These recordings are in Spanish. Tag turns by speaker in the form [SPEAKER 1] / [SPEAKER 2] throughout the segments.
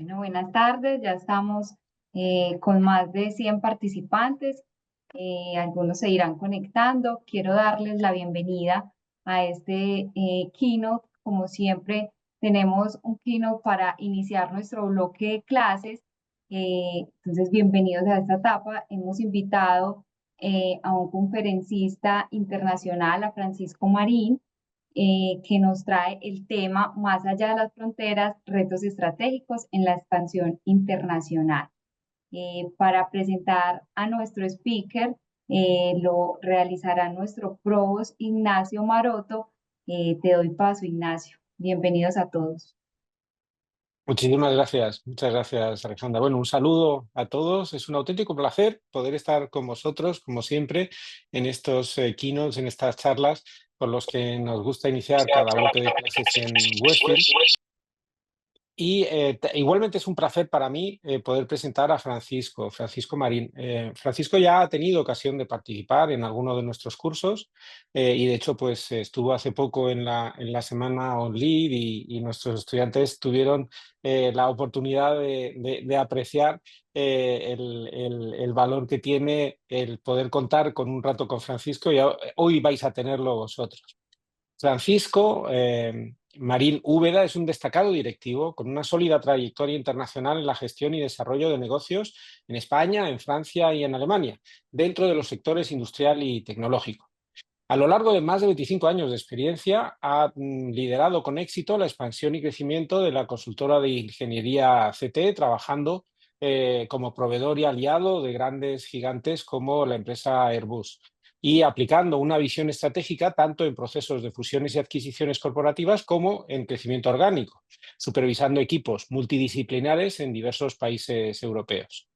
[SPEAKER 1] Bueno, buenas tardes. Ya estamos con más de 100 participantes. Algunos se irán conectando. Quiero darles la bienvenida a este keynote. Como siempre, tenemos un keynote para iniciar nuestro bloque de clases. Entonces, bienvenidos a esta etapa. Hemos invitado a un conferencista internacional, a Francisco Marín, que nos trae el tema Más allá de las fronteras, retos estratégicos en la expansión internacional. Para presentar a nuestro speaker, lo realizará nuestro provost Ignacio Maroto. Te doy paso, Ignacio. Bienvenidos a todos.
[SPEAKER 2] Muchísimas gracias, muchas gracias, Alejandra. Bueno, un saludo a todos. Es un auténtico placer poder estar con vosotros, como siempre, en estos keynotes, en estas charlas, con los que nos gusta iniciar cada bloque de clases en Westfield. Y igualmente es un placer para mí poder presentar a Francisco Marín. Francisco ya ha tenido ocasión de participar en alguno de nuestros cursos y de hecho pues estuvo hace poco en la semana On Lead y nuestros estudiantes tuvieron la oportunidad de apreciar el valor que tiene el poder contar con un rato con Francisco y hoy vais a tenerlo vosotros. Francisco Marín Úbeda es un destacado directivo con una sólida trayectoria internacional en la gestión y desarrollo de negocios en España, en Francia y en Alemania, dentro de los sectores industrial y tecnológico. A lo largo de más de 25 años de experiencia, ha liderado con éxito la expansión y crecimiento de la consultora de ingeniería CT, trabajando como proveedor y aliado de grandes gigantes como la empresa Airbus y aplicando una visión estratégica tanto en procesos de fusiones y adquisiciones corporativas como en crecimiento orgánico, supervisando equipos multidisciplinares en diversos países europeos.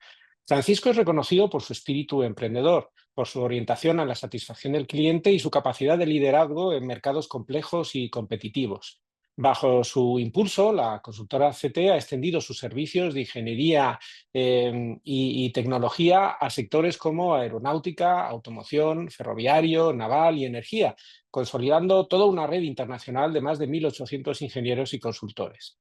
[SPEAKER 2] Francisco es reconocido por su espíritu emprendedor, por su orientación a la satisfacción del cliente y su capacidad de liderazgo en mercados complejos y competitivos. Bajo su impulso, la consultora CT ha extendido sus servicios de ingeniería y tecnología a sectores como aeronáutica, automoción, ferroviario, naval y energía, consolidando toda una red internacional de más de 1.800 ingenieros y consultores.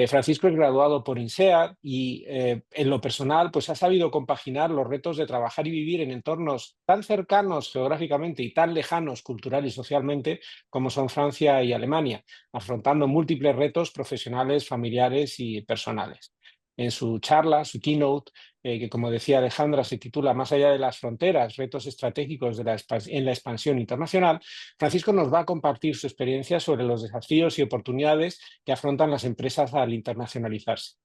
[SPEAKER 2] Francisco es graduado por INSEAD y en lo personal pues ha sabido compaginar los retos de trabajar y vivir en entornos tan cercanos geográficamente y tan lejanos cultural y socialmente como son Francia y Alemania, afrontando múltiples retos profesionales, familiares y personales. En su charla, su keynote, que como decía Alejandra se titula Más allá de las fronteras, retos estratégicos en la expansión internacional, Francisco nos va a compartir su experiencia sobre los desafíos y oportunidades que afrontan las empresas al internacionalizarse.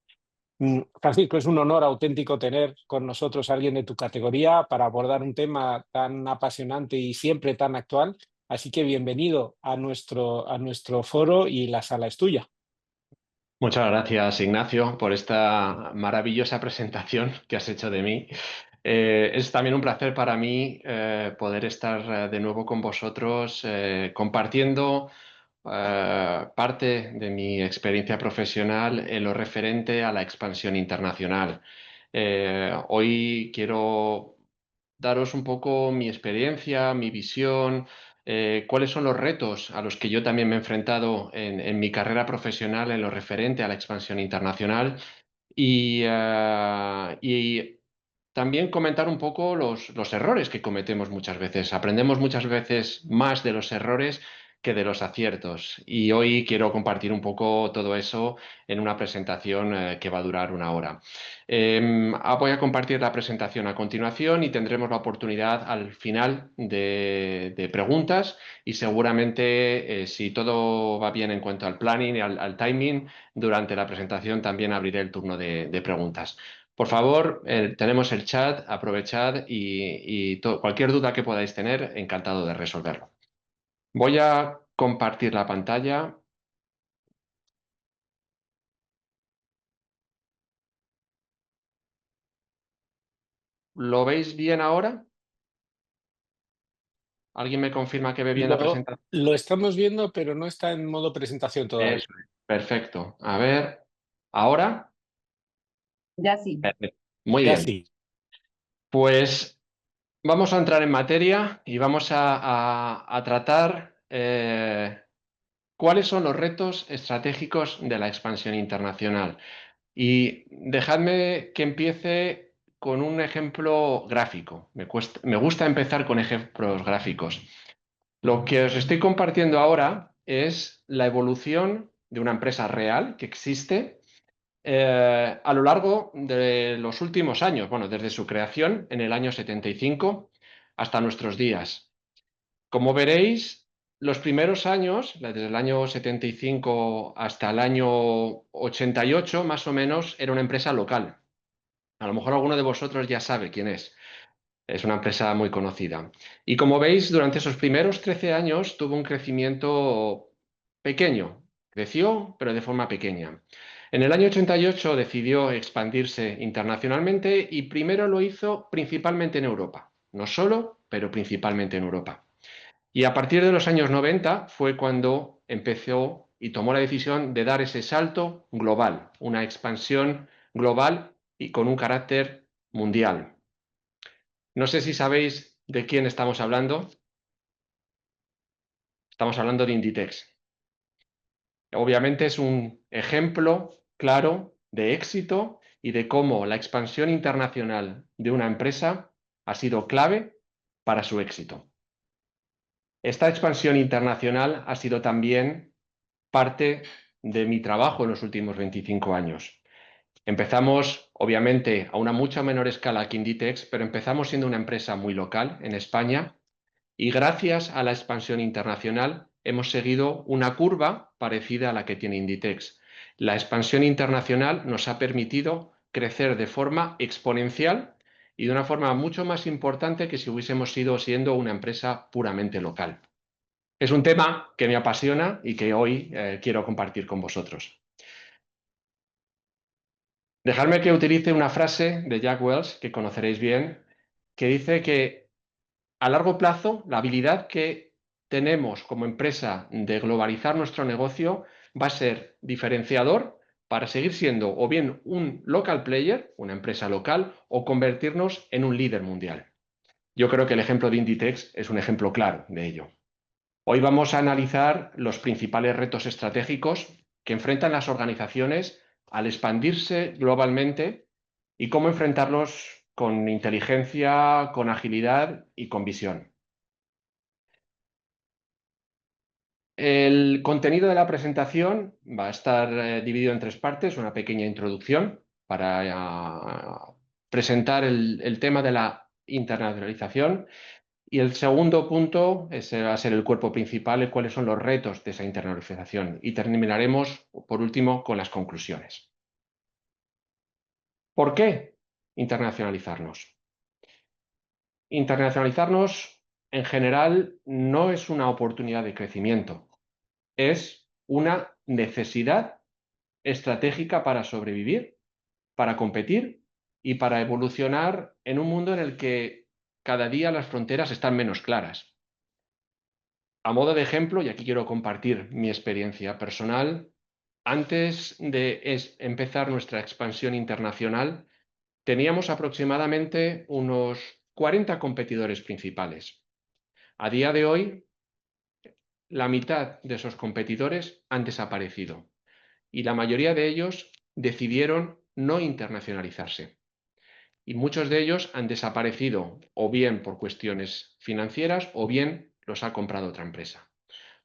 [SPEAKER 2] Francisco, es un honor auténtico tener con nosotros a alguien de tu categoría para abordar un tema tan apasionante y siempre tan actual. Así que bienvenido a nuestro foro y la sala es tuya.
[SPEAKER 3] Muchas gracias, Ignacio, por esta maravillosa presentación que has hecho de mí. Es también un placer para mí poder estar de nuevo con vosotros compartiendo parte de mi experiencia profesional en lo referente a la expansión internacional. Hoy quiero daros un poco mi experiencia, mi visión, cuáles son los retos a los que yo también me he enfrentado en mi carrera profesional en lo referente a la expansión internacional y también comentar un poco los errores que cometemos muchas veces. Aprendemos muchas veces más de los errores que de los aciertos. Y hoy quiero compartir un poco todo eso en una presentación que va a durar una hora. Voy a compartir la presentación a continuación y tendremos la oportunidad al final de preguntas y seguramente si todo va bien en cuanto al planning y al timing, durante la presentación también abriré el turno de preguntas. Por favor, tenemos el chat, aprovechad y cualquier duda que podáis tener, encantado de resolverlo. Voy a compartir la pantalla. ¿Lo veis bien ahora? ¿Alguien me confirma que ve bien la presentación?
[SPEAKER 2] Lo estamos viendo, pero no está en modo presentación todavía.
[SPEAKER 3] Eso es. Perfecto. A ver, ¿ahora?
[SPEAKER 1] Ya sí.
[SPEAKER 3] Perfecto. Muy
[SPEAKER 2] Ya
[SPEAKER 3] bien.
[SPEAKER 2] sí.
[SPEAKER 3] Pues vamos a entrar en materia y vamos a tratar cuáles son los retos estratégicos de la expansión internacional. Y dejadme que empiece con un ejemplo gráfico. Me gusta empezar con ejemplos gráficos. Lo que os estoy compartiendo ahora es la evolución de una empresa real que existe a lo largo de los últimos años, bueno, desde su creación en el año 75 hasta nuestros días. Como veréis, los primeros años, desde el año 75 hasta el año 88, más o menos, era una empresa local. A lo mejor alguno de vosotros ya sabe quién es. Es una empresa muy conocida. Y como veis, durante esos primeros 13 años tuvo un crecimiento pequeño. Creció, pero de forma pequeña. En el año 88 decidió expandirse internacionalmente y primero lo hizo principalmente en Europa. No solo, pero principalmente en Europa. Y a partir de los años 90 fue cuando empezó y tomó la decisión de dar ese salto global, una expansión global y con un carácter mundial. No sé si sabéis de quién estamos hablando. Estamos hablando de Inditex. Obviamente es un ejemplo claro de éxito y de cómo la expansión internacional de una empresa ha sido clave para su éxito. Esta expansión internacional ha sido también parte de mi trabajo en los últimos 25 años. Empezamos, obviamente, a una mucha menor escala que Inditex, pero empezamos siendo una empresa muy local en España y gracias a la expansión internacional hemos seguido una curva parecida a la que tiene Inditex. La expansión internacional nos ha permitido crecer de forma exponencial y de una forma mucho más importante que si hubiésemos sido siendo una empresa puramente local. Es un tema que me apasiona y que hoy quiero compartir con vosotros. Dejadme que utilice una frase de Jack Welch, que conoceréis bien, que dice que a largo plazo la habilidad que tenemos como empresa de globalizar nuestro negocio va a ser diferenciador para seguir siendo o bien un local player, una empresa local, o convertirnos en un líder mundial. Yo creo que el ejemplo de Inditex es un ejemplo claro de ello. Hoy vamos a analizar los principales retos estratégicos que enfrentan las organizaciones al expandirse globalmente y cómo enfrentarlos con inteligencia, con agilidad y con visión. El contenido de la presentación va a estar dividido en tres partes, una pequeña introducción para presentar el tema de la internacionalización. Y el segundo punto va a ser el cuerpo principal, cuáles son los retos de esa internacionalización. Y terminaremos, por último, con las conclusiones. ¿Por qué internacionalizarnos? Internacionalizarnos, en general, no es una oportunidad de crecimiento, es una necesidad estratégica para sobrevivir, para competir y para evolucionar en un mundo en el que cada día las fronteras están menos claras. A modo de ejemplo, y aquí quiero compartir mi experiencia personal, antes de empezar nuestra expansión internacional, teníamos aproximadamente unos 40 competidores principales. A día de hoy, la mitad de esos competidores han desaparecido y la mayoría de ellos decidieron no internacionalizarse. Y muchos de ellos han desaparecido o bien por cuestiones financieras o bien los ha comprado otra empresa.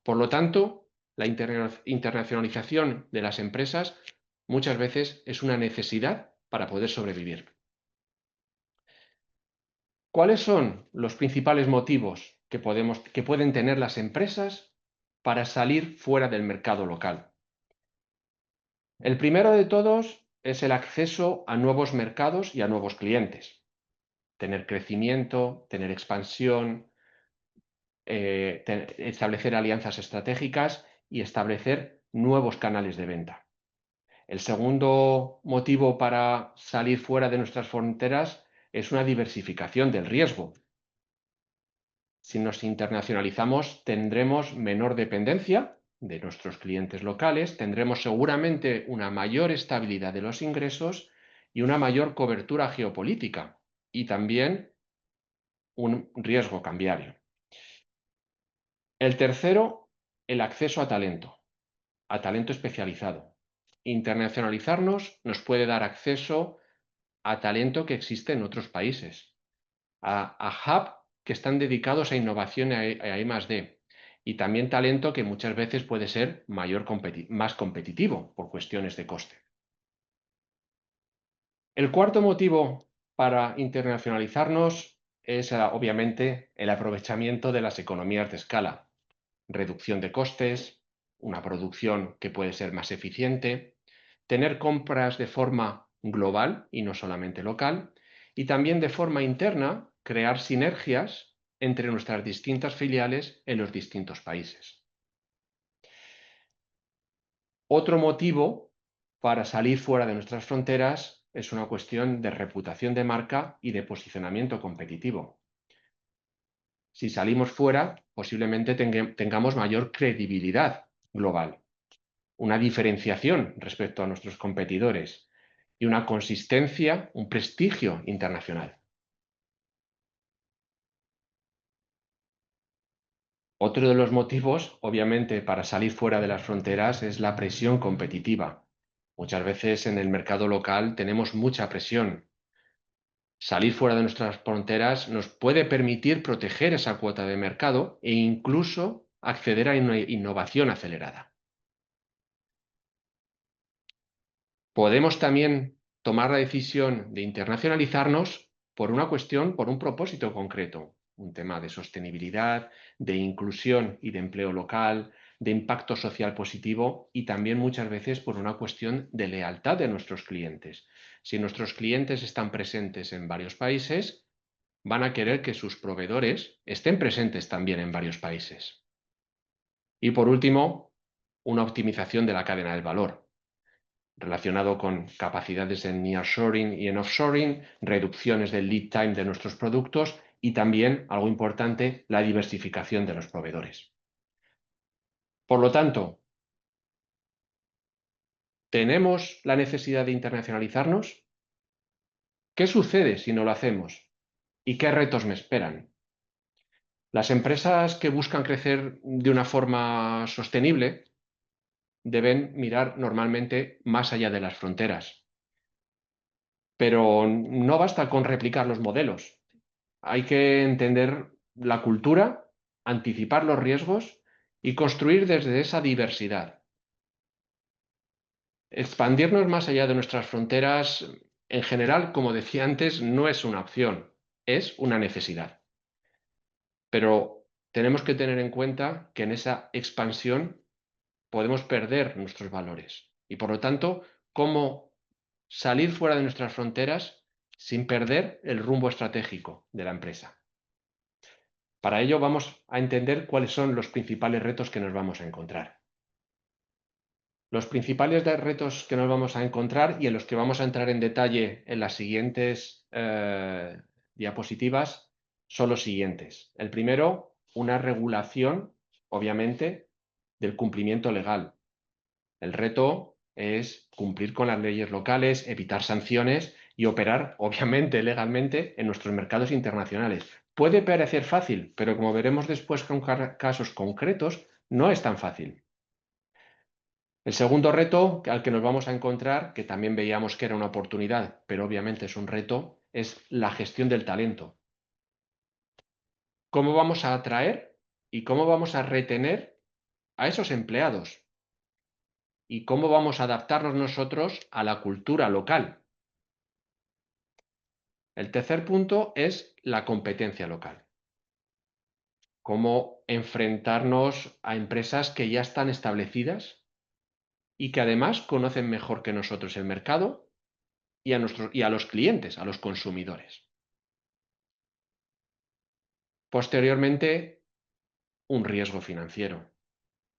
[SPEAKER 3] Por lo tanto, la internacionalización de las empresas muchas veces es una necesidad para poder sobrevivir. ¿Cuáles son los principales motivos que pueden tener las empresas para salir fuera del mercado local? El primero de todos es el acceso a nuevos mercados y a nuevos clientes. Tener crecimiento, tener expansión, establecer alianzas estratégicas y establecer nuevos canales de venta. El segundo motivo para salir fuera de nuestras fronteras es una diversificación del riesgo. Si nos internacionalizamos, tendremos menor dependencia de nuestros clientes locales, tendremos seguramente una mayor estabilidad de los ingresos y una mayor cobertura geopolítica y también un riesgo cambiario. El tercero, el acceso a talento especializado. internacionalizarnos nos puede dar acceso a talento que existe en otros países, a hub que están dedicados a innovación y a I+D, y también talento que muchas veces puede ser más competitivo por cuestiones de coste. El cuarto motivo para internacionalizarnos es, obviamente, el aprovechamiento de las economías de escala, reducción de costes, una producción que puede ser más eficiente, tener compras de forma global y no solamente local, y también de forma interna crear sinergias entre nuestras distintas filiales en los distintos países. Otro motivo para salir fuera de nuestras fronteras es una cuestión de reputación de marca y de posicionamiento competitivo. Si salimos fuera, posiblemente tengamos mayor credibilidad global, una diferenciación respecto a nuestros competidores y una consistencia, un prestigio internacional. Otro de los motivos, obviamente, para salir fuera de las fronteras es la presión competitiva. Muchas veces en el mercado local tenemos mucha presión. Salir fuera de nuestras fronteras nos puede permitir proteger esa cuota de mercado e incluso acceder a una innovación acelerada. Podemos también tomar la decisión de internacionalizarnos por una cuestión, por un propósito concreto, un tema de sostenibilidad, de inclusión y de empleo local, de impacto social positivo y también muchas veces por una cuestión de lealtad de nuestros clientes. Si nuestros clientes están presentes en varios países, van a querer que sus proveedores estén presentes también en varios países. Y por último, una optimización de la cadena del valor, relacionado con capacidades en nearshoring y en offshoring, reducciones del lead time de nuestros productos y también, algo importante, la diversificación de los proveedores. Por lo tanto, ¿tenemos la necesidad de internacionalizarnos? ¿Qué sucede si no lo hacemos? ¿Y qué retos me esperan? Las empresas que buscan crecer de una forma sostenible deben mirar normalmente más allá de las fronteras. Pero no basta con replicar los modelos. Hay que entender la cultura, anticipar los riesgos y construir desde esa diversidad. Expandirnos más allá de nuestras fronteras, en general, como decía antes, no es una opción, es una necesidad. Pero tenemos que tener en cuenta que en esa expansión podemos perder nuestros valores y, por lo tanto, cómo salir fuera de nuestras fronteras sin perder el rumbo estratégico de la empresa. Para ello vamos a entender cuáles son los principales retos que nos vamos a encontrar. Los principales retos que nos vamos a encontrar y en los que vamos a entrar en detalle en las siguientes diapositivas son los siguientes. El primero, una regulación, obviamente, del cumplimiento legal. El reto es cumplir con las leyes locales, evitar sanciones y operar, obviamente, legalmente en nuestros mercados internacionales. Puede parecer fácil, pero como veremos después con casos concretos, no es tan fácil. El segundo reto al que nos vamos a encontrar, que también veíamos que era una oportunidad, pero obviamente es un reto, es la gestión del talento. ¿Cómo vamos a atraer y cómo vamos a retener a esos empleados? ¿Y cómo vamos a adaptarnos nosotros a la cultura local? El tercer punto es la competencia local. Cómo enfrentarnos a empresas que ya están establecidas y que además conocen mejor que nosotros el mercado y a los clientes, a los consumidores. Posteriormente, un riesgo financiero.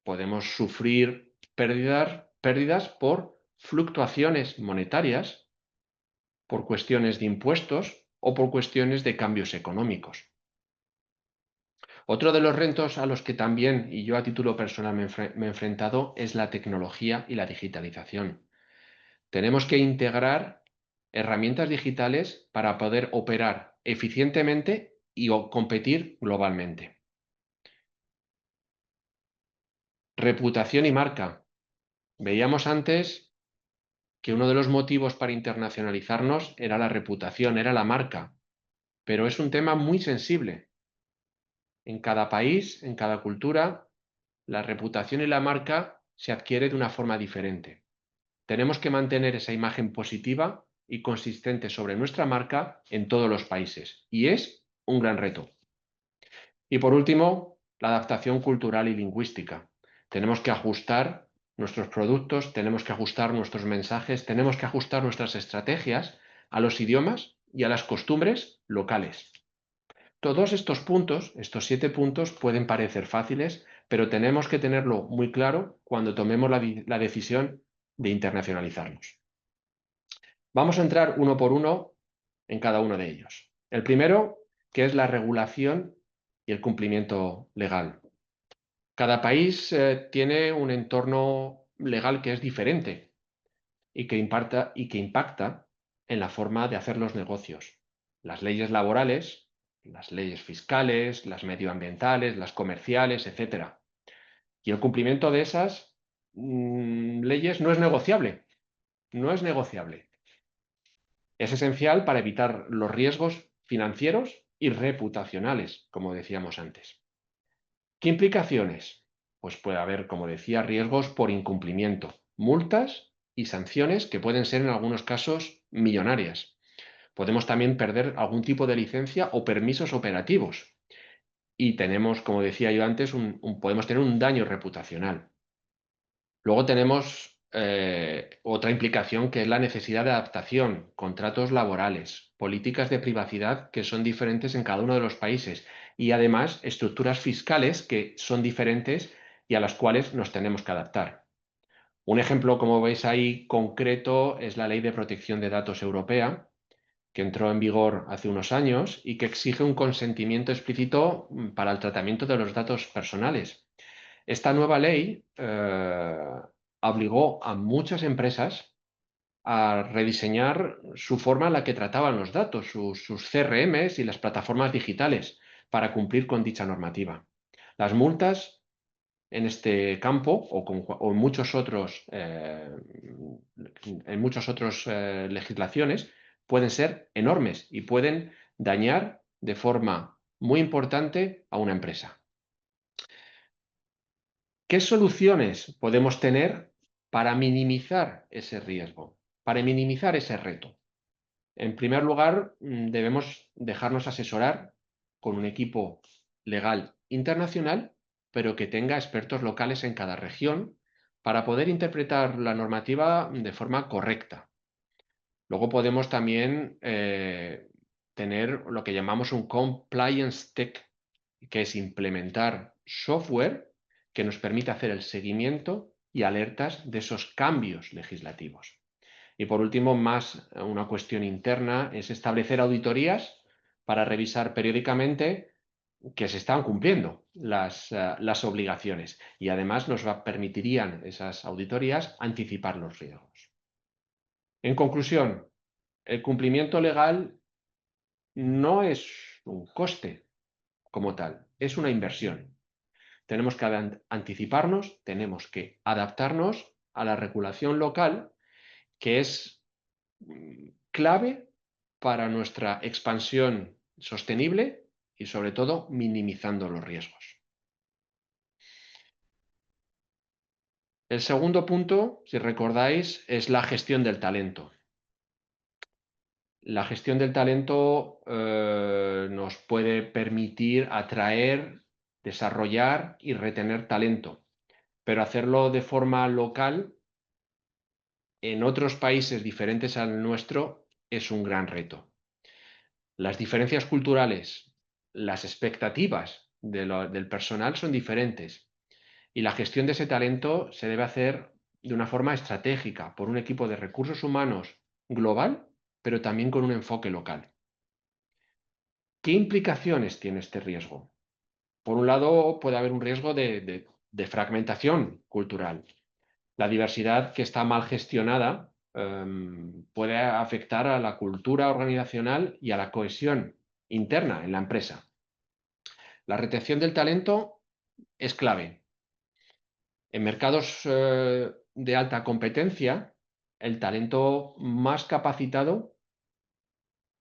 [SPEAKER 3] Podemos sufrir pérdidas por fluctuaciones monetarias, por cuestiones de impuestos o por cuestiones de cambios económicos. Otro de los retos a los que también, y yo a título personal me he enfrentado, es la tecnología y la digitalización. Tenemos que integrar herramientas digitales para poder operar eficientemente y competir globalmente. Reputación y marca. Veíamos antes que uno de los motivos para internacionalizarnos era la reputación, era la marca, pero es un tema muy sensible. En cada país, en cada cultura, la reputación y la marca se adquiere de una forma diferente. Tenemos que mantener esa imagen positiva y consistente sobre nuestra marca en todos los países, y es un gran reto. Y por último, la adaptación cultural y lingüística. Tenemos que ajustar nuestros productos, tenemos que ajustar nuestros mensajes, tenemos que ajustar nuestras estrategias a los idiomas y a las costumbres locales. Todos estos puntos, estos 7 puntos, pueden parecer fáciles, pero tenemos que tenerlo muy claro cuando tomemos la decisión de internacionalizarnos. Vamos a entrar uno por uno en cada uno de ellos. El primero, que es la regulación y el cumplimiento legal. Cada país tiene un entorno legal que es diferente y que impacta en la forma de hacer los negocios. Las leyes laborales, las leyes fiscales, las medioambientales, las comerciales, etc. Y el cumplimiento de esas leyes no es negociable. No es negociable. Es esencial para evitar los riesgos financieros y reputacionales, como decíamos antes. ¿Qué implicaciones? Pues puede haber, como decía, riesgos por incumplimiento, multas y sanciones que pueden ser en algunos casos millonarias. Podemos también perder algún tipo de licencia o permisos operativos. Y tenemos, como decía yo antes, podemos tener un daño reputacional. Luego tenemos otra implicación que es la necesidad de adaptación, contratos laborales, políticas de privacidad que son diferentes en cada uno de los países y además estructuras fiscales que son diferentes y a las cuales nos tenemos que adaptar. Un ejemplo, como veis ahí, concreto es la Ley de Protección de Datos Europea, que entró en vigor hace unos años y que exige un consentimiento explícito para el tratamiento de los datos personales. Esta nueva ley obligó a muchas empresas a rediseñar su forma en la que trataban los datos, sus CRMs y las plataformas digitales para cumplir con dicha normativa. Las multas en este campo o en muchos otros legislaciones pueden ser enormes y pueden dañar de forma muy importante a una empresa. ¿Qué soluciones podemos tener para minimizar ese riesgo, para minimizar ese reto? En primer lugar, debemos dejarnos asesorar con un equipo legal internacional, pero que tenga expertos locales en cada región para poder interpretar la normativa de forma correcta. Luego podemos también tener lo que llamamos un compliance tech, que es implementar software que nos permite hacer el seguimiento y alertas de esos cambios legislativos. Y por último, más una cuestión interna, es establecer auditorías para revisar periódicamente que se están cumpliendo las obligaciones. Y además nos permitirían esas auditorías anticipar los riesgos. En conclusión, el cumplimiento legal no es un coste como tal, es una inversión. Tenemos que anticiparnos, tenemos que adaptarnos a la regulación local, que es clave para nuestra expansión sostenible y sobre todo minimizando los riesgos. El segundo punto, si recordáis, es la gestión del talento. La gestión del talento nos puede permitir atraer, desarrollar y retener talento, pero hacerlo de forma local en otros países diferentes al nuestro es un gran reto. Las diferencias culturales, las expectativas del personal son diferentes y la gestión de ese talento se debe hacer de una forma estratégica por un equipo de recursos humanos global, pero también con un enfoque local. ¿Qué implicaciones tiene este riesgo? Por un lado, puede haber un riesgo de fragmentación cultural. La diversidad que está mal gestionada puede afectar a la cultura organizacional y a la cohesión interna en la empresa. La retención del talento es clave. En mercados de alta competencia, el talento más capacitado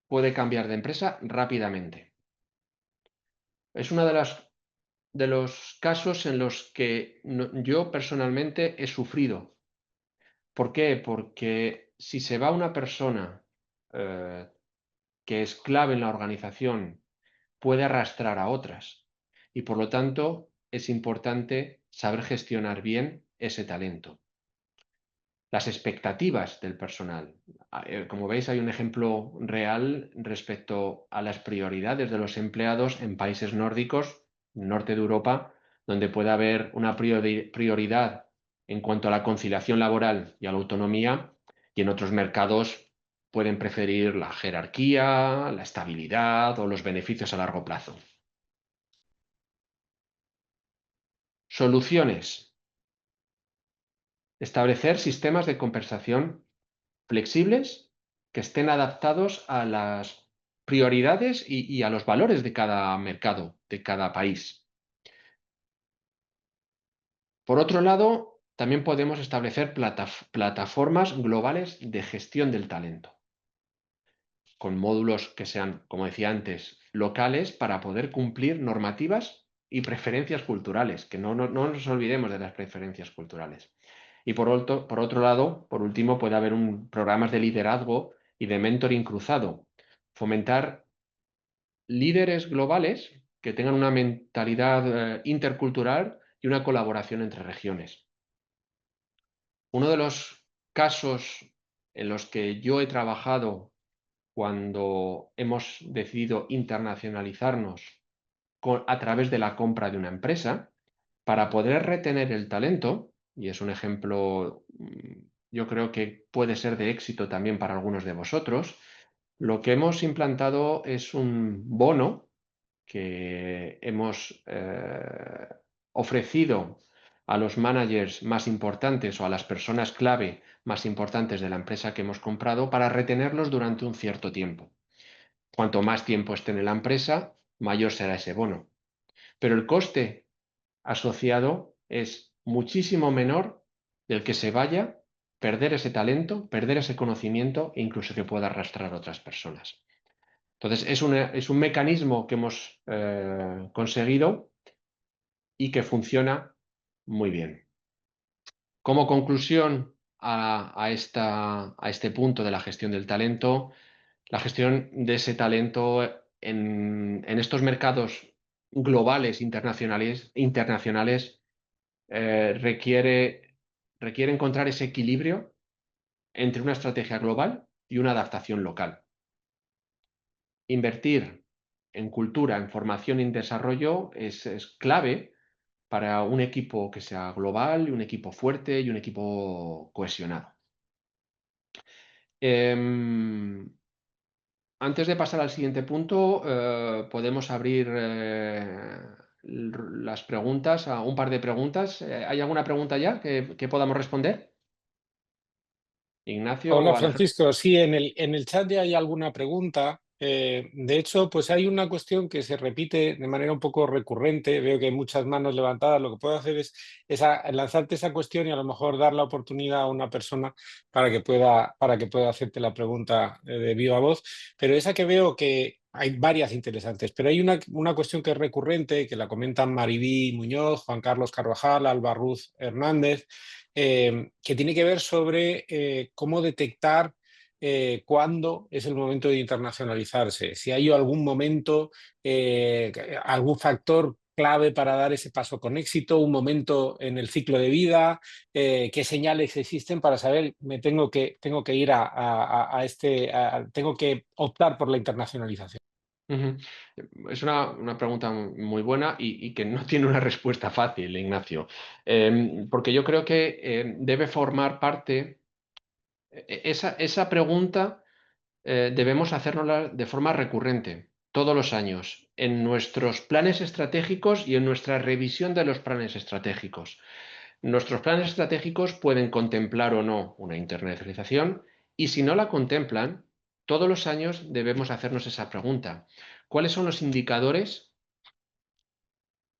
[SPEAKER 3] puede cambiar de empresa rápidamente. Es uno de los casos en los que yo personalmente he sufrido. ¿Por qué? Porque si se va una persona que es clave en la organización, puede arrastrar a otras. Y por lo tanto, es importante saber gestionar bien ese talento. Las expectativas del personal. Como veis, hay un ejemplo real respecto a las prioridades de los empleados en países nórdicos, norte de Europa, donde puede haber una prioridad en cuanto a la conciliación laboral y a la autonomía, y en otros mercados pueden preferir la jerarquía, la estabilidad o los beneficios a largo plazo. Soluciones. Establecer sistemas de compensación flexibles que estén adaptados a las prioridades y a los valores de cada mercado, de cada país. Por otro lado, también podemos establecer plataformas globales de gestión del talento, con módulos que sean, como decía antes, locales para poder cumplir normativas y preferencias culturales, que no nos olvidemos de las preferencias culturales. Y por otro lado, por último, puede haber programas de liderazgo y de mentoring cruzado. Fomentar líderes globales que tengan una mentalidad intercultural y una colaboración entre regiones. Uno de los casos en los que yo he trabajado cuando hemos decidido internacionalizarnos a través de la compra de una empresa, para poder retener el talento, y es un ejemplo, yo creo que puede ser de éxito también para algunos de vosotros, lo que hemos implantado es un bono que hemos ofrecido a los managers más importantes o a las personas clave más importantes de la empresa que hemos comprado para retenerlos durante un cierto tiempo. Cuanto más tiempo estén en la empresa, mayor será ese bono. Pero el coste asociado es muchísimo menor del que se vaya, perder ese talento, perder ese conocimiento e incluso que pueda arrastrar a otras personas. Entonces, es un mecanismo que hemos conseguido y que funciona muy bien. Como conclusión a este punto de la gestión del talento, la gestión de ese talento en estos mercados globales, internacionales requiere encontrar ese equilibrio entre una estrategia global y una adaptación local. Invertir en cultura, en formación y en desarrollo es clave para un equipo que sea global, y un equipo fuerte y un equipo cohesionado. Antes de pasar al siguiente punto, podemos abrir las preguntas a un par de preguntas. ¿Hay alguna pregunta ya que podamos responder? Ignacio
[SPEAKER 2] Hola
[SPEAKER 3] o Alejandro.
[SPEAKER 2] Francisco, sí, en el chat ya hay alguna pregunta. De hecho, pues hay una cuestión que se repite de manera un poco recurrente. Veo que hay muchas manos levantadas. Lo que puedo hacer es lanzarte esa cuestión y a lo mejor dar la oportunidad a una persona para que pueda hacerte la pregunta de viva voz. Pero esa que veo que hay varias interesantes, pero hay una cuestión que es recurrente, que la comentan Maribí Muñoz, Juan Carlos Carvajal, Alba Ruz Hernández, que tiene que ver sobre cómo detectar cuándo es el momento de internacionalizarse, si hay algún momento, algún factor clave para dar ese paso con éxito, un momento en el ciclo de vida, qué señales existen para saber me tengo que ir tengo que optar por la internacionalización.
[SPEAKER 3] Es una pregunta muy buena y que no tiene una respuesta fácil, Ignacio, porque yo creo que debe formar parte, esa pregunta debemos hacernosla de forma recurrente, todos los años, en nuestros planes estratégicos y en nuestra revisión de los planes estratégicos. Nuestros planes estratégicos pueden contemplar o no una internacionalización y si no la contemplan, todos los años debemos hacernos esa pregunta. ¿Cuáles son los indicadores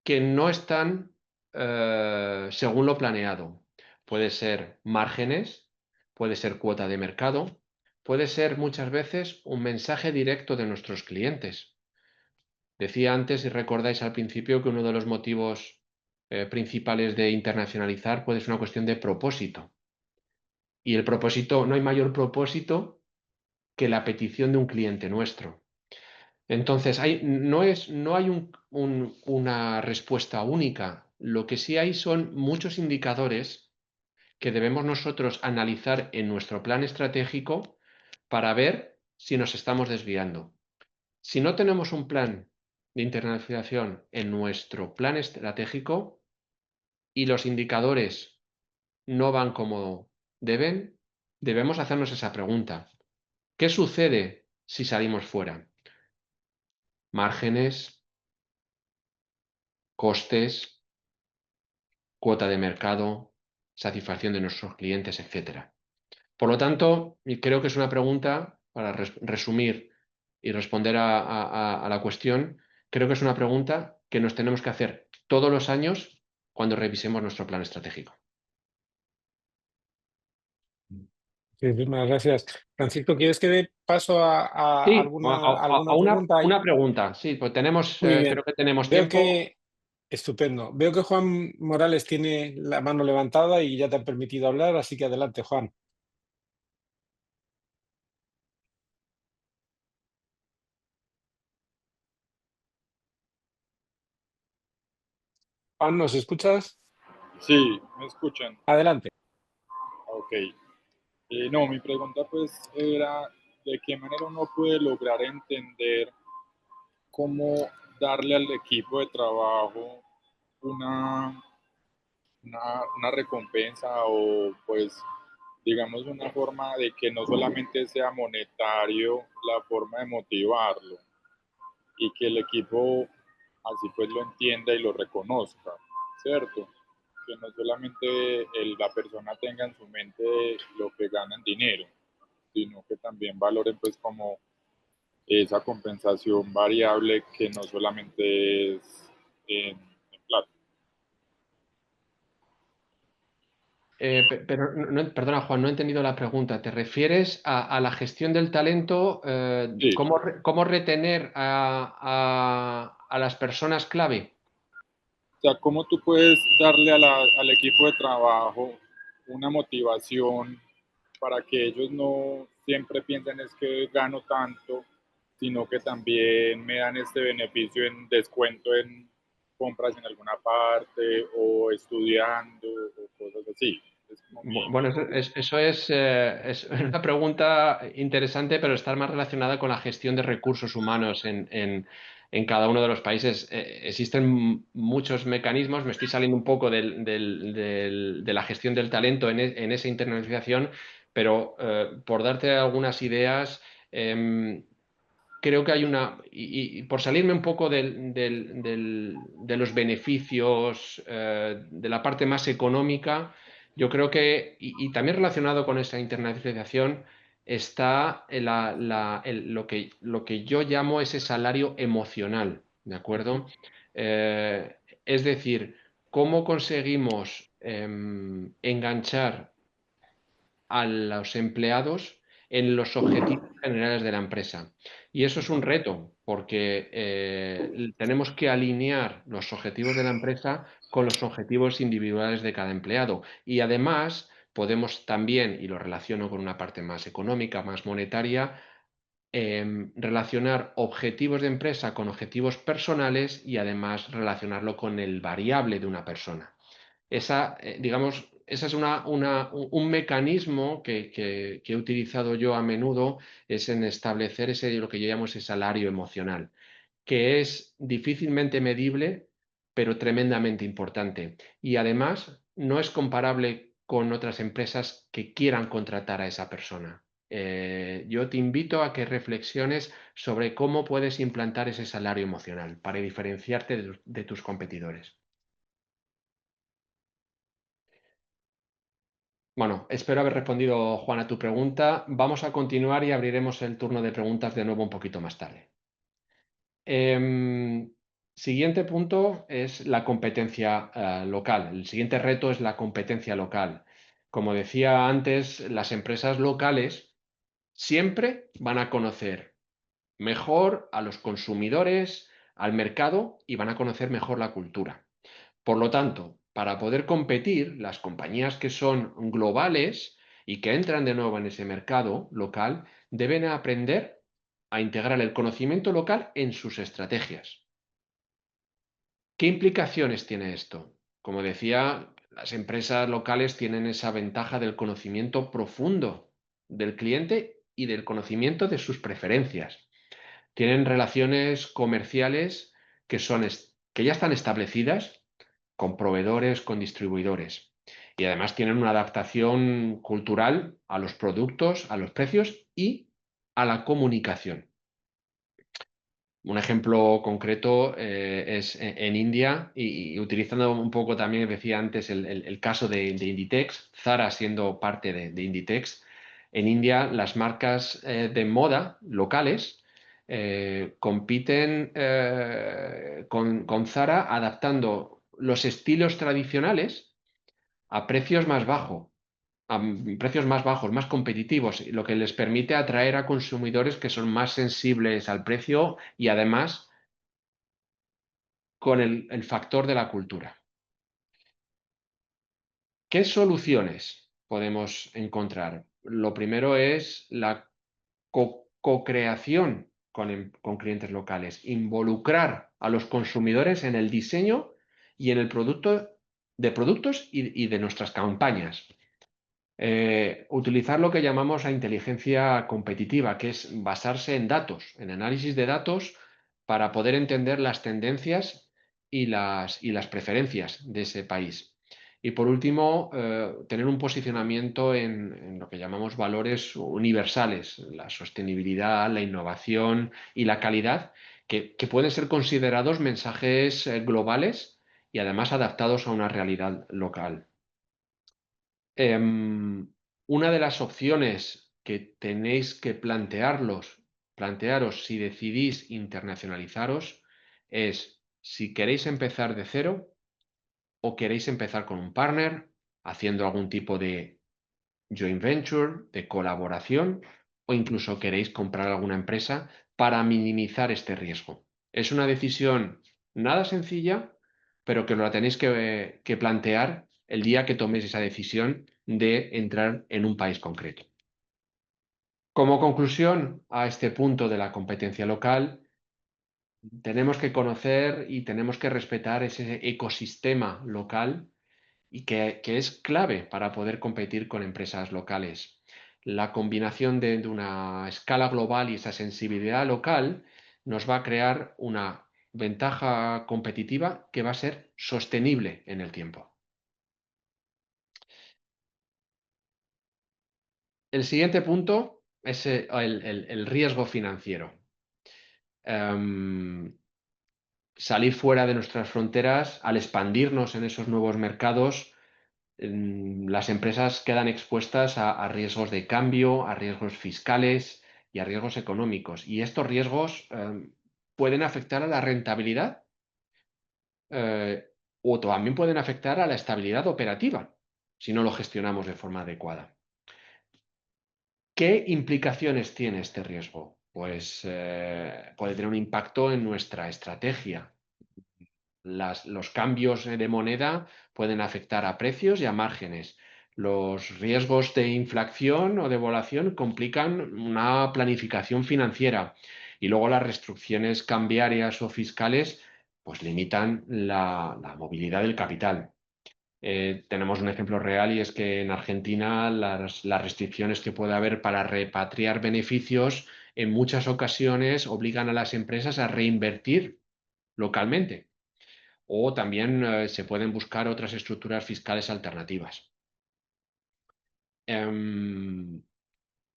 [SPEAKER 3] que no están según lo planeado? Puede ser márgenes, puede ser cuota de mercado, puede ser muchas veces un mensaje directo de nuestros clientes. Decía antes, si recordáis al principio, que uno de los motivos principales de internacionalizar puede ser una cuestión de propósito. Y el propósito, no hay mayor propósito que la petición de un cliente nuestro. Entonces, no hay una respuesta única. Lo que sí hay son muchos indicadores que debemos nosotros analizar en nuestro plan estratégico para ver si nos estamos desviando. Si no tenemos un plan de internacionalización en nuestro plan estratégico y los indicadores no van como deben, debemos hacernos esa pregunta. ¿Qué sucede si salimos fuera? Márgenes, costes, cuota de mercado, satisfacción de nuestros clientes, etc. Por lo tanto, creo que es una pregunta, para resumir y responder a la cuestión, creo que es una pregunta que nos tenemos que hacer todos los años cuando revisemos nuestro plan estratégico.
[SPEAKER 2] Muchísimas gracias. Francisco, ¿quieres que dé paso a
[SPEAKER 3] Sí,
[SPEAKER 2] alguna pregunta?
[SPEAKER 3] una pregunta, sí, pues
[SPEAKER 2] Muy bien.
[SPEAKER 3] creo que tenemos
[SPEAKER 2] Veo
[SPEAKER 3] tiempo.
[SPEAKER 2] que, estupendo. Veo que Juan Morales tiene la mano levantada y ya te han permitido hablar, así que adelante, Juan. Juan, ¿nos escuchas?
[SPEAKER 4] Sí, me escuchan.
[SPEAKER 2] Adelante.
[SPEAKER 4] Ok. No, mi pregunta pues era de qué manera uno puede lograr entender cómo darle al equipo de trabajo una, una recompensa o pues digamos una forma de que no solamente sea monetario la forma de motivarlo y que el equipo así pues lo entienda y lo reconozca, ¿cierto? Que no solamente la persona tenga en su mente lo que gana en dinero, sino que también valoren pues como esa compensación variable que no solamente es en plata.
[SPEAKER 3] Pero, perdona, Juan, no he entendido la pregunta. ¿Te refieres a la gestión del talento?
[SPEAKER 4] Sí,
[SPEAKER 3] ¿Cómo retener a las personas clave?
[SPEAKER 4] o sea, ¿cómo tú puedes darle al equipo de trabajo una motivación para que ellos no siempre piensen es que gano tanto, sino que también me dan este beneficio en descuento en compras en alguna parte o estudiando o cosas así? Es como
[SPEAKER 3] Bueno, eso es una pregunta interesante, pero está más relacionada con la gestión de recursos humanos en cada uno de los países. Existen muchos mecanismos, me estoy saliendo un poco de la gestión del talento en esa internacionalización, pero por darte algunas ideas, creo que hay y por salirme un poco de los beneficios, de la parte más económica, yo creo que, y también relacionado con esa internacionalización, está lo que yo llamo ese salario emocional, ¿de acuerdo? Es decir, cómo conseguimos enganchar a los empleados en los objetivos generales de la empresa. Y eso es un reto, porque tenemos que alinear los objetivos de la empresa con los objetivos individuales de cada empleado. Y además podemos también, y lo relaciono con una parte más económica, más monetaria, relacionar objetivos de empresa con objetivos personales y además relacionarlo con el variable de una persona. Digamos, esa es un mecanismo que he utilizado yo a menudo, es en establecer lo que yo llamo ese salario emocional, que es difícilmente medible, pero tremendamente importante. Y además no es comparable con otras empresas que quieran contratar a esa persona. Yo te invito a que reflexiones sobre cómo puedes implantar ese salario emocional para diferenciarte de tus competidores. Bueno, espero haber respondido, Juan, a tu pregunta. Vamos a continuar y abriremos el turno de preguntas de nuevo un poquito más tarde. Siguiente punto es la competencia local. El siguiente reto es la competencia local. Como decía antes, las empresas locales siempre van a conocer mejor a los consumidores, al mercado, y van a conocer mejor la cultura. Por lo tanto, para poder competir, las compañías que son globales y que entran de nuevo en ese mercado local deben aprender a integrar el conocimiento local en sus estrategias. ¿Qué implicaciones tiene esto? Como decía, las empresas locales tienen esa ventaja del conocimiento profundo del cliente y del conocimiento de sus preferencias. Tienen relaciones comerciales que ya están establecidas con proveedores, con distribuidores. Y además tienen una adaptación cultural a los productos, a los precios y a la comunicación. Un ejemplo concreto es en India, y utilizando un poco también, decía antes, el caso de Inditex, Zara siendo parte de Inditex. En India, las marcas de moda locales compiten con Zara, adaptando los estilos tradicionales a precios más bajos, más competitivos, lo que les permite atraer a consumidores que son más sensibles al precio y además con el factor de la cultura. ¿Qué soluciones podemos encontrar? Lo primero es la co-creación con clientes locales, involucrar a los consumidores en el diseño y en el producto de productos y de nuestras campañas. Utilizar lo que llamamos la inteligencia competitiva, que es basarse en datos, en análisis de datos, para poder entender las tendencias y las preferencias de ese país. Y por último, tener un posicionamiento en lo que llamamos valores universales, la sostenibilidad, la innovación y la calidad, que pueden ser considerados mensajes globales y además adaptados a una realidad local. Una de las opciones que tenéis que plantearos si decidís internacionalizaros es si queréis empezar de cero o queréis empezar con un partner, haciendo algún tipo de joint venture, de colaboración, o incluso queréis comprar alguna empresa para minimizar este riesgo. Es una decisión nada sencilla, pero que la tenéis que plantear el día que toméis esa decisión de entrar en un país concreto. Como conclusión a este punto de la competencia local, tenemos que conocer y tenemos que respetar ese ecosistema local y que es clave para poder competir con empresas locales. La combinación de una escala global y esa sensibilidad local nos va a crear una ventaja competitiva que va a ser sostenible en el tiempo. El siguiente punto es el riesgo financiero. Salir fuera de nuestras fronteras, al expandirnos en esos nuevos mercados, las empresas quedan expuestas a riesgos de cambio, a riesgos fiscales y a riesgos económicos. Y estos riesgos pueden afectar a la rentabilidad o también pueden afectar a la estabilidad operativa si no lo gestionamos de forma adecuada. ¿Qué implicaciones tiene este riesgo? Pues puede tener un impacto en nuestra estrategia. Los cambios de moneda pueden afectar a precios y a márgenes. Los riesgos de inflación o devaluación complican una planificación financiera y luego las restricciones cambiarias o fiscales pues limitan la movilidad del capital. Tenemos un ejemplo real y es que en Argentina las restricciones que puede haber para repatriar beneficios en muchas ocasiones obligan a las empresas a reinvertir localmente. O también se pueden buscar otras estructuras fiscales alternativas.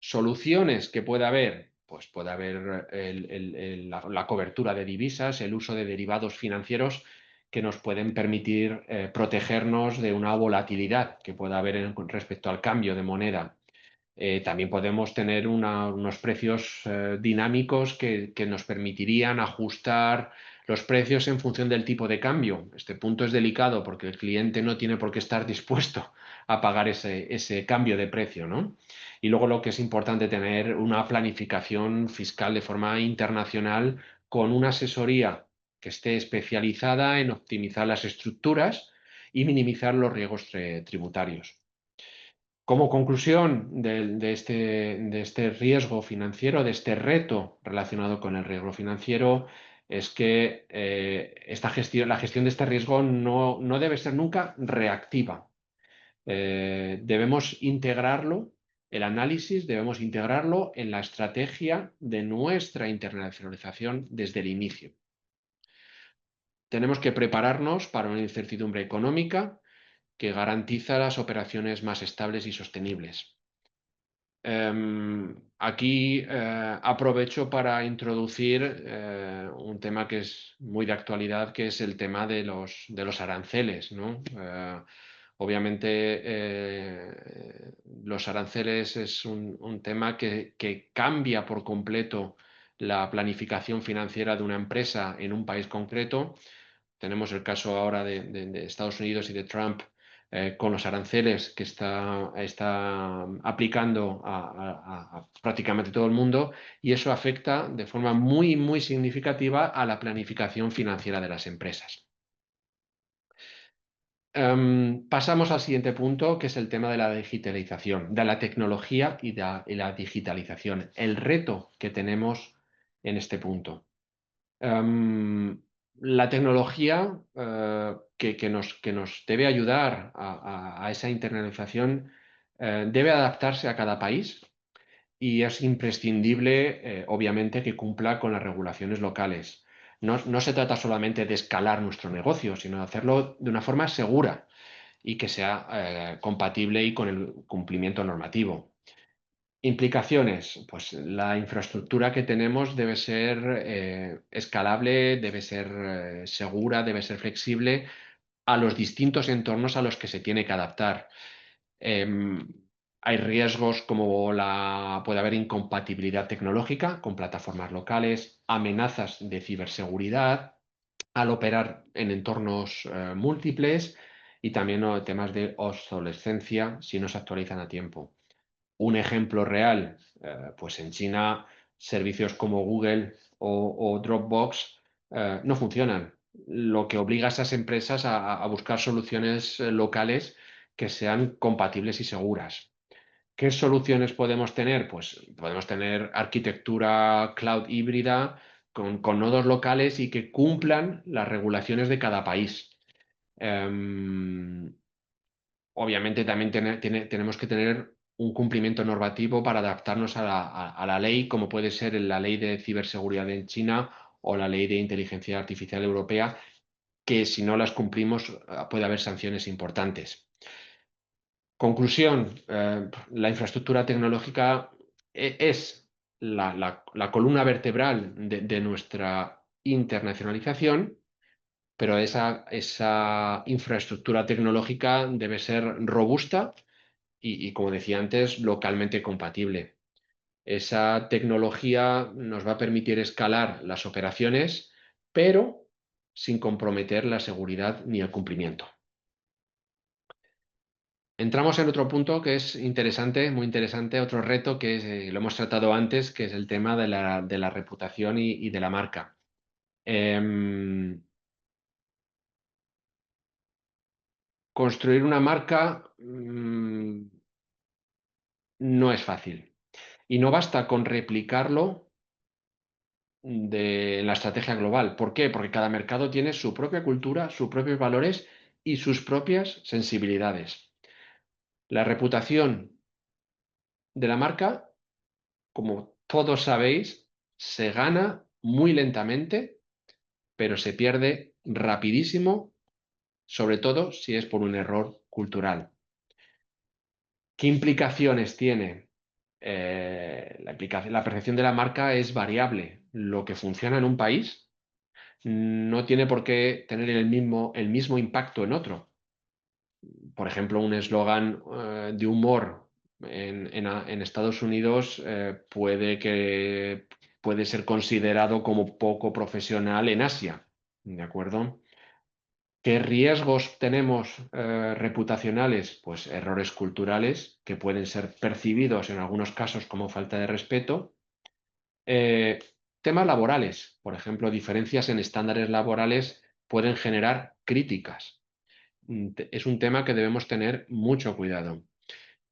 [SPEAKER 3] Soluciones que puede haber, pues puede haber la cobertura de divisas, el uso de derivados financieros que nos pueden permitir protegernos de una volatilidad que pueda haber respecto al cambio de moneda. También podemos tener unos precios dinámicos que nos permitirían ajustar Los precios en función del tipo de cambio. Este punto es delicado porque el cliente no tiene por qué estar dispuesto a pagar ese cambio de precio, ¿no? Y luego lo que es importante, tener una planificación fiscal de forma internacional con una asesoría que esté especializada en optimizar las estructuras y minimizar los riesgos tributarios. Como conclusión de este riesgo financiero, de este reto relacionado con el riesgo financiero, es que la gestión de este riesgo no debe ser nunca reactiva. Debemos integrarlo, el análisis, debemos integrarlo en la estrategia de nuestra internacionalización desde el inicio. Tenemos que prepararnos para una incertidumbre económica que garantiza las operaciones más estables y sostenibles. Aquí aprovecho para introducir un tema que es muy de actualidad, que es el tema de los aranceles, ¿no? Obviamente los aranceles es un tema que cambia por completo la planificación financiera de una empresa en un país concreto. Tenemos el caso ahora de Estados Unidos y de Trump con los aranceles que está aplicando a prácticamente todo el mundo, y eso afecta de forma muy, muy significativa a la planificación financiera de las empresas. Pasamos al siguiente punto, que es el tema de la digitalización, de la tecnología y la digitalización, el reto que tenemos en este punto. La tecnología que nos debe ayudar a esa internalización debe adaptarse a cada país, y es imprescindible, obviamente, que cumpla con las regulaciones locales. No se trata solamente de escalar nuestro negocio, sino de hacerlo de una forma segura y que sea compatible y con el cumplimiento normativo. Implicaciones, pues la infraestructura que tenemos debe ser escalable, debe ser segura, debe ser flexible a los distintos entornos a los que se tiene que adaptar. Hay riesgos como puede haber incompatibilidad tecnológica con plataformas locales, amenazas de ciberseguridad al operar en entornos múltiples, y también temas de obsolescencia si no se actualizan a tiempo. Un ejemplo real, pues en China servicios como Google o Dropbox no funcionan, lo que obliga a esas empresas a buscar soluciones locales que sean compatibles y seguras. ¿Qué soluciones podemos tener? Pues podemos tener arquitectura cloud híbrida con nodos locales y que cumplan las regulaciones de cada país. Obviamente también tenemos que tener un cumplimiento normativo para adaptarnos a la ley, como puede ser la ley de ciberseguridad en China o la ley de inteligencia artificial europea, que si no las cumplimos puede haber sanciones importantes. Conclusión, la infraestructura tecnológica es la columna vertebral de nuestra internacionalización, pero esa infraestructura tecnológica debe ser robusta y, como decía antes, localmente compatible. Esa tecnología nos va a permitir escalar las operaciones, pero sin comprometer la seguridad ni el cumplimiento. Entramos en otro punto que es interesante, muy interesante, otro reto que lo hemos tratado antes, que es el tema de la reputación y de la marca. Construir una marca no es fácil, y no basta con replicarlo de la estrategia global. ¿Por qué? Porque cada mercado tiene su propia cultura, sus propios valores y sus propias sensibilidades. La reputación de la marca, como todos sabéis, se gana muy lentamente, pero se pierde rapidísimo, sobre todo si es por un error cultural. ¿Qué implicaciones tiene? La percepción de la marca es variable. Lo que funciona en un país no tiene por qué tener el mismo impacto en otro. Por ejemplo, un eslogan de humor en Estados Unidos puede ser considerado como poco profesional en Asia. ¿de acuerdo? ¿Qué riesgos tenemos reputacionales? Pues errores culturales que pueden ser percibidos en algunos casos como falta de respeto. Temas laborales, por ejemplo, diferencias en estándares laborales pueden generar críticas. Es un tema que debemos tener mucho cuidado.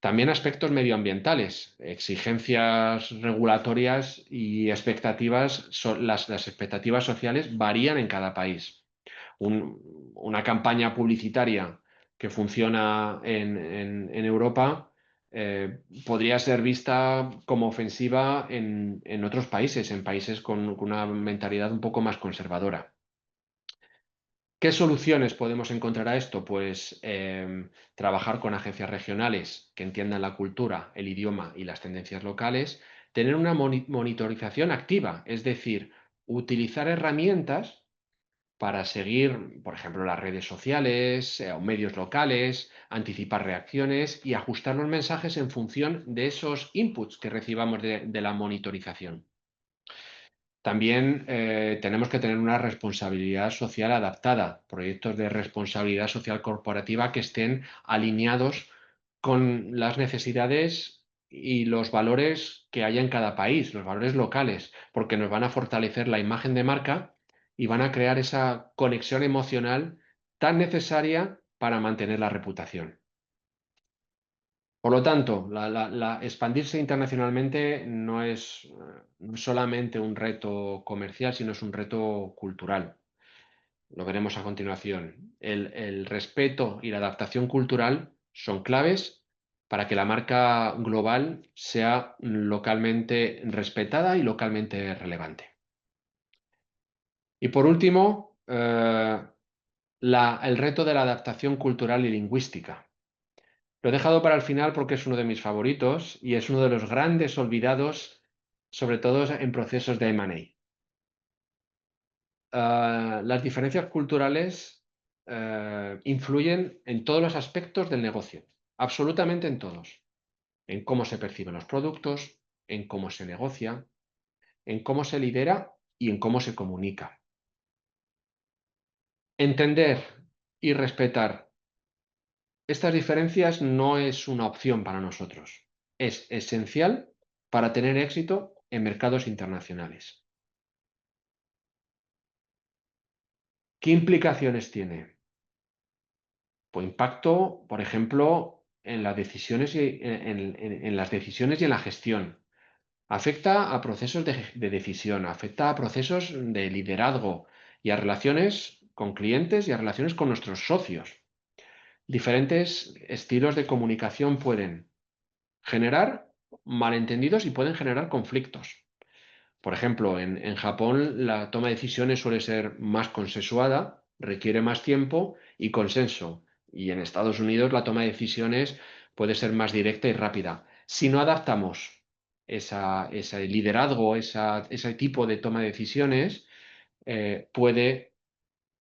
[SPEAKER 3] También aspectos medioambientales, exigencias regulatorias y expectativas, las expectativas sociales varían en cada país. Una campaña publicitaria que funciona en Europa podría ser vista como ofensiva en otros países, en países con una mentalidad un poco más conservadora. ¿Qué soluciones podemos encontrar a esto? Pues trabajar con agencias regionales que entiendan la cultura, el idioma y las tendencias locales, tener una monitorización activa, es decir, utilizar herramientas para seguir, por ejemplo, las redes sociales o medios locales, anticipar reacciones y ajustar los mensajes en función de esos inputs que recibamos de la monitorización. También tenemos que tener una responsabilidad social adaptada, proyectos de responsabilidad social corporativa que estén alineados con las necesidades y los valores que haya en cada país, los valores locales, porque nos van a fortalecer la imagen de marca y van a crear esa conexión emocional tan necesaria para mantener la reputación. Por lo tanto, expandirse internacionalmente no es solamente un reto comercial, sino es un reto cultural. Lo veremos a continuación. El respeto y la adaptación cultural son claves para que la marca global sea localmente respetada y localmente relevante. Y por último, el reto de la adaptación cultural y lingüística. Lo he dejado para el final porque es uno de mis favoritos y es uno de los grandes olvidados, sobre todo en procesos de M&A. Las diferencias culturales influyen en todos los aspectos del negocio, absolutamente en todos. En cómo se perciben los productos, en cómo se negocia, en cómo se lidera y en cómo se comunica. Entender y respetar estas diferencias no es una opción para nosotros. Es esencial para tener éxito en mercados internacionales. ¿Qué implicaciones tiene? Pues impacto, por ejemplo, en las decisiones y en las decisiones y en la gestión. Afecta a procesos de decisión, afecta a procesos de liderazgo y a relaciones con clientes y a relaciones con nuestros socios. Diferentes estilos de comunicación pueden generar malentendidos y pueden generar conflictos. Por ejemplo, en Japón la toma de decisiones suele ser más consensuada, requiere más tiempo y consenso. Y en Estados Unidos la toma de decisiones puede ser más directa y rápida. Si no adaptamos ese liderazgo, ese tipo de toma de decisiones, puede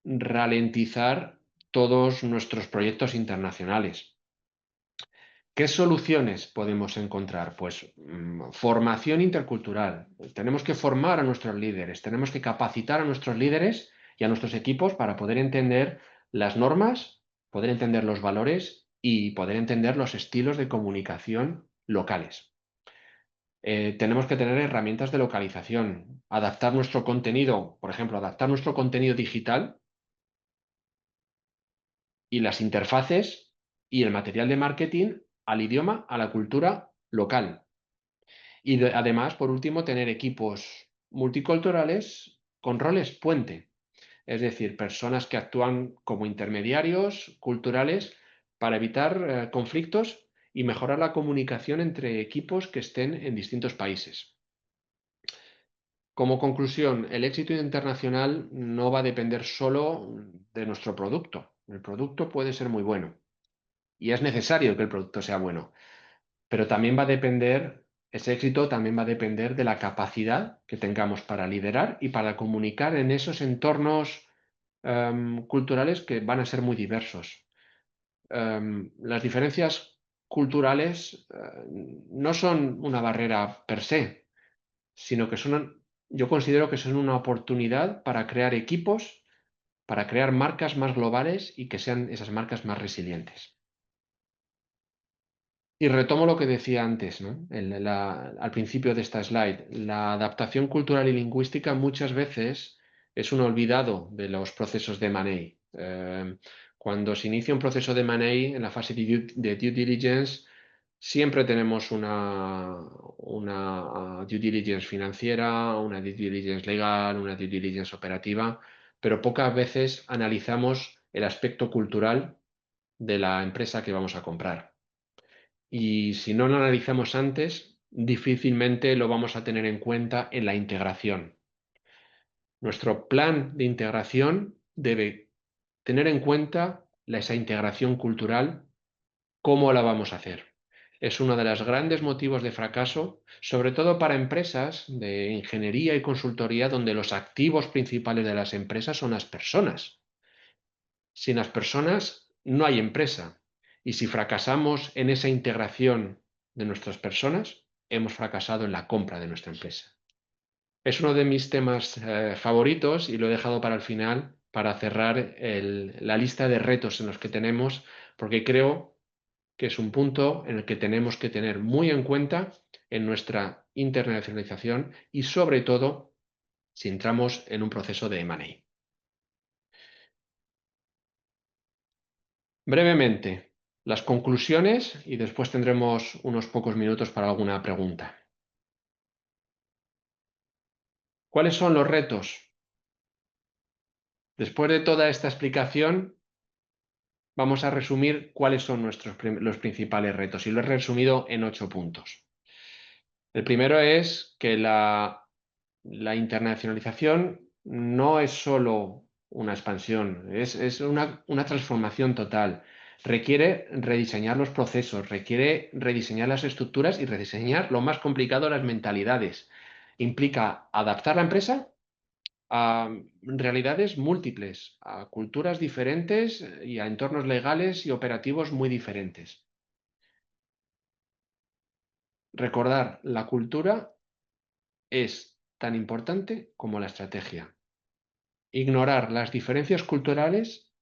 [SPEAKER 3] ralentizar todos nuestros proyectos internacionales. ¿Qué soluciones podemos encontrar? Pues formación intercultural. Tenemos que formar a nuestros líderes, tenemos que capacitar a nuestros líderes y a nuestros equipos para poder entender las normas, poder entender los valores y poder entender los estilos de comunicación locales. Tenemos que tener herramientas de localización, adaptar nuestro contenido, por ejemplo, adaptar nuestro contenido digital y las interfaces y el material de marketing al idioma, a la cultura local. Y además, por último, tener equipos multiculturales con roles puente, es decir, personas que actúan como intermediarios culturales para evitar conflictos y mejorar la comunicación entre equipos que estén en distintos países. Como conclusión, el éxito internacional no va a depender solo de nuestro producto. El producto puede ser muy bueno y es necesario que el producto sea bueno, pero también va a depender, ese éxito también va a depender de la capacidad que tengamos para liderar y para comunicar en esos entornos culturales que van a ser muy diversos. Las diferencias culturales no son una barrera per se, sino que yo considero que son una oportunidad para crear equipos para crear marcas más globales y que sean esas marcas más resilientes. Y retomo lo que decía antes, ¿no? Al principio de esta slide. La adaptación cultural y lingüística muchas veces es un olvidado de los procesos de M&A. Cuando se inicia un proceso de M&A en la fase de due diligence, siempre tenemos una due diligence financiera, una due diligence legal, una due diligence operativa, pero pocas veces analizamos el aspecto cultural de la empresa que vamos a comprar. Y si no lo analizamos antes, difícilmente lo vamos a tener en cuenta en la integración. Nuestro plan de integración debe tener en cuenta esa integración cultural, cómo la vamos a hacer. Es uno de los grandes motivos de fracaso, sobre todo para empresas de ingeniería y consultoría, donde los activos principales de las empresas son las personas. Sin las personas no hay empresa. Y si fracasamos en esa integración de nuestras personas, hemos fracasado en la compra de nuestra empresa. Es uno de mis temas favoritos y lo he dejado para el final para cerrar la lista de retos en los que tenemos, porque creo que es un punto en el que tenemos que tener muy en cuenta en nuestra internacionalización y sobre todo si entramos en un proceso de M&A. Brevemente, las conclusiones y después tendremos unos pocos minutos para alguna pregunta. ¿Cuáles son los retos? Después de toda esta explicación, vamos a resumir cuáles son los principales retos y lo he resumido en 8 puntos. El primero es que la internacionalización no es solo una expansión, es una transformación total. Requiere rediseñar los procesos, requiere rediseñar las estructuras y rediseñar lo más complicado, las mentalidades. Implica adaptar la empresa a realidades múltiples, a culturas diferentes y a entornos legales y operativos muy diferentes. Recordar, la cultura es tan importante como la estrategia. Ignorar las diferencias culturales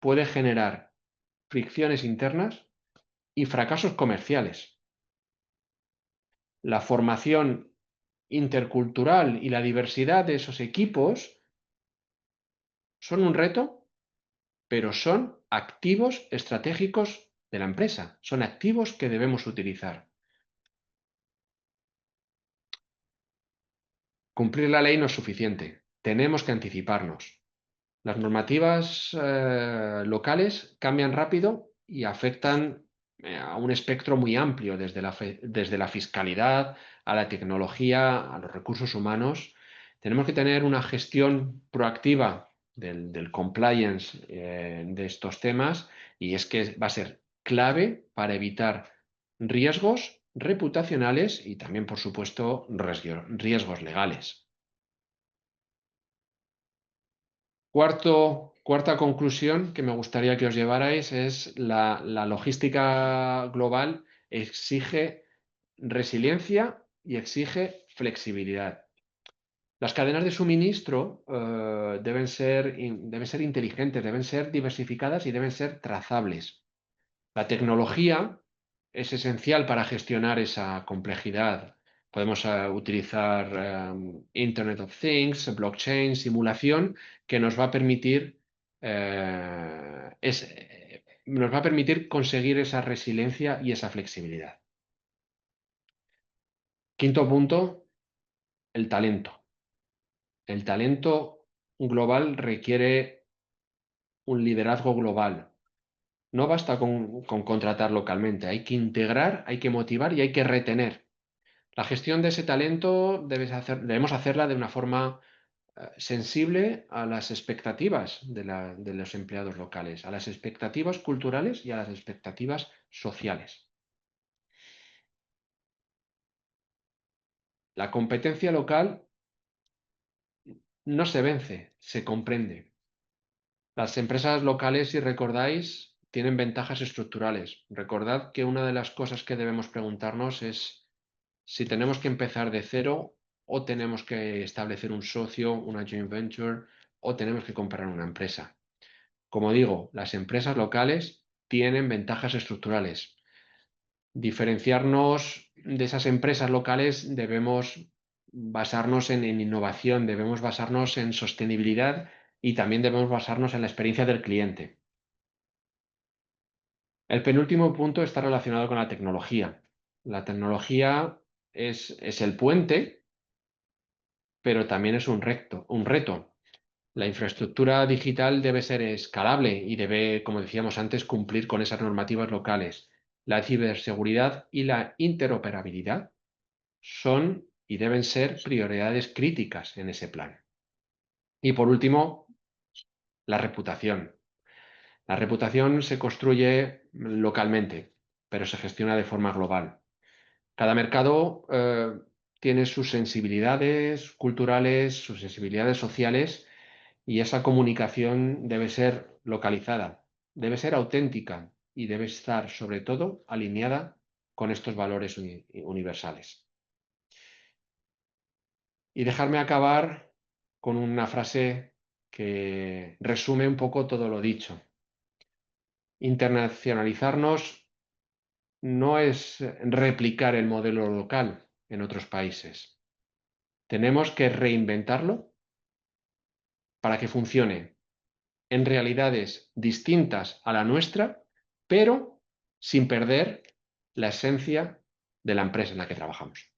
[SPEAKER 3] puede generar fricciones internas y fracasos comerciales. La formación intercultural y la diversidad de esos equipos son un reto, pero son activos estratégicos de la empresa, son activos que debemos utilizar. Cumplir la ley no es suficiente, tenemos que anticiparnos. Las normativas locales cambian rápido y afectan a un espectro muy amplio, desde la fiscalidad a la tecnología, a los recursos humanos. Tenemos que tener una gestión proactiva del compliance de estos temas, y es que va a ser clave para evitar riesgos reputacionales y también, por supuesto, riesgos legales. Cuarta conclusión que me gustaría que os llevarais es la logística global exige resiliencia y exige flexibilidad. Las cadenas de suministro deben ser inteligentes, deben ser diversificadas y deben ser trazables. La tecnología es esencial para gestionar esa complejidad. Podemos utilizar Internet of Things, blockchain, simulación, que nos va a permitir, conseguir esa resiliencia y esa flexibilidad. Quinto punto, el talento. El talento global requiere un liderazgo global. No basta con contratar localmente, hay que integrar, hay que motivar y hay que retener. La gestión de ese talento debemos hacerla de una forma sensible a las expectativas de los empleados locales, a las expectativas culturales y a las expectativas sociales. La competencia local no se vence, se comprende. Las empresas locales, si recordáis, tienen ventajas estructurales. Recordad que una de las cosas que debemos preguntarnos es si tenemos que empezar de cero o tenemos que establecer un socio, una joint venture, o tenemos que comprar una empresa. Como digo, las empresas locales tienen ventajas estructurales. Diferenciarnos de esas empresas locales debemos basarnos en innovación, debemos basarnos en sostenibilidad y también debemos basarnos en la experiencia del cliente. El penúltimo punto está relacionado con la tecnología. La tecnología es el puente, pero también es un reto. La infraestructura digital debe ser escalable y debe, como decíamos antes, cumplir con esas normativas locales. La ciberseguridad y la interoperabilidad son y deben ser prioridades críticas en ese plan. Y por último, la reputación. La reputación se construye localmente, pero se gestiona de forma global. Cada mercado tiene sus sensibilidades culturales, sus sensibilidades sociales, y esa comunicación debe ser localizada, debe ser auténtica y debe estar, sobre todo, alineada con estos valores universales. Y dejarme acabar con una frase que resume un poco todo lo dicho. Internacionalizarnos no es replicar el modelo local en otros países. Tenemos que reinventarlo para que funcione en realidades distintas a la nuestra, pero sin perder la esencia de la empresa en la que trabajamos.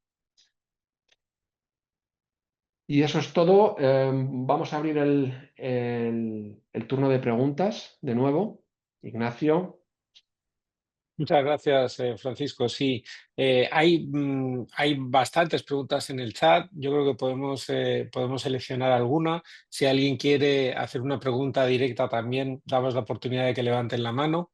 [SPEAKER 3] Y eso es todo. Vamos a abrir el turno de preguntas de nuevo. Ignacio.
[SPEAKER 2] Muchas gracias, Francisco. Sí, hay bastantes preguntas en el chat. Yo creo que podemos seleccionar alguna. Si alguien quiere hacer una pregunta directa también, damos la oportunidad de que levanten la mano.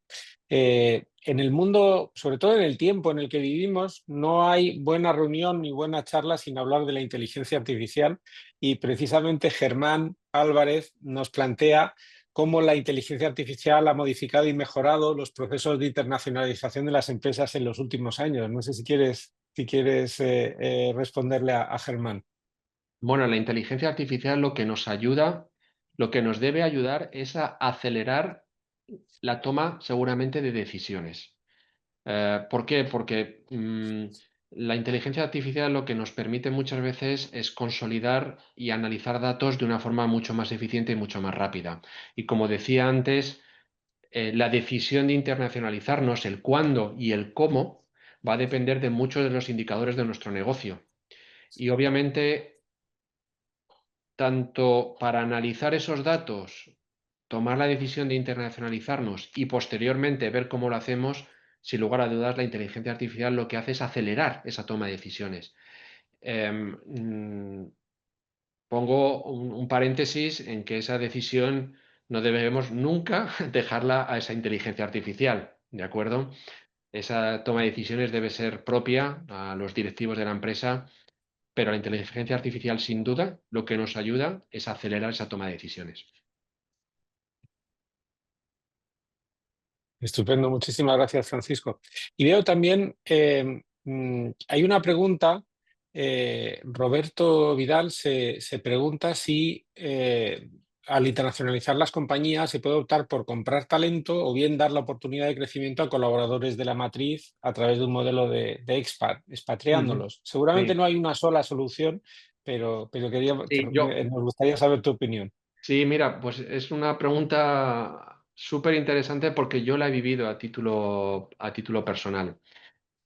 [SPEAKER 2] En el mundo, sobre todo en el tiempo en el que vivimos, no hay buena reunión ni buena charla sin hablar de la inteligencia artificial, y precisamente Germán Álvarez nos plantea cómo la inteligencia artificial ha modificado y mejorado los procesos de internacionalización de las empresas en los últimos años. No sé si quieres responderle a Germán.
[SPEAKER 3] Bueno, la inteligencia artificial lo que nos ayuda, lo que nos debe ayudar es a acelerar la toma seguramente de decisiones. ¿Por qué? Porque la inteligencia artificial lo que nos permite muchas veces es consolidar y analizar datos de una forma mucho más eficiente y mucho más rápida. Y como decía antes, la decisión de internacionalizarnos, el cuándo y el cómo, va a depender de muchos de los indicadores de nuestro negocio. Y obviamente, tanto para analizar esos datos, tomar la decisión de internacionalizarnos y posteriormente ver cómo lo hacemos, sin lugar a dudas, la inteligencia artificial lo que hace es acelerar esa toma de decisiones. Pongo un paréntesis en que esa decisión no debemos nunca dejarla a esa inteligencia artificial, ¿de acuerdo? Esa toma de decisiones debe ser propia a los directivos de la empresa, pero la inteligencia artificial, sin duda, lo que nos ayuda es acelerar esa toma de decisiones.
[SPEAKER 2] Estupendo, muchísimas gracias, Francisco. Y veo también, hay una pregunta, Roberto Vidal se pregunta si al internacionalizar las compañías se puede optar por comprar talento o bien dar la oportunidad de crecimiento a colaboradores de la matriz a través de un modelo de expatriándolos. Seguramente
[SPEAKER 3] Sí.
[SPEAKER 2] no hay una sola solución, pero
[SPEAKER 3] Sí,
[SPEAKER 2] nos gustaría saber tu opinión.
[SPEAKER 3] Sí, mira, pues es una pregunta súper interesante porque yo la he vivido a título personal.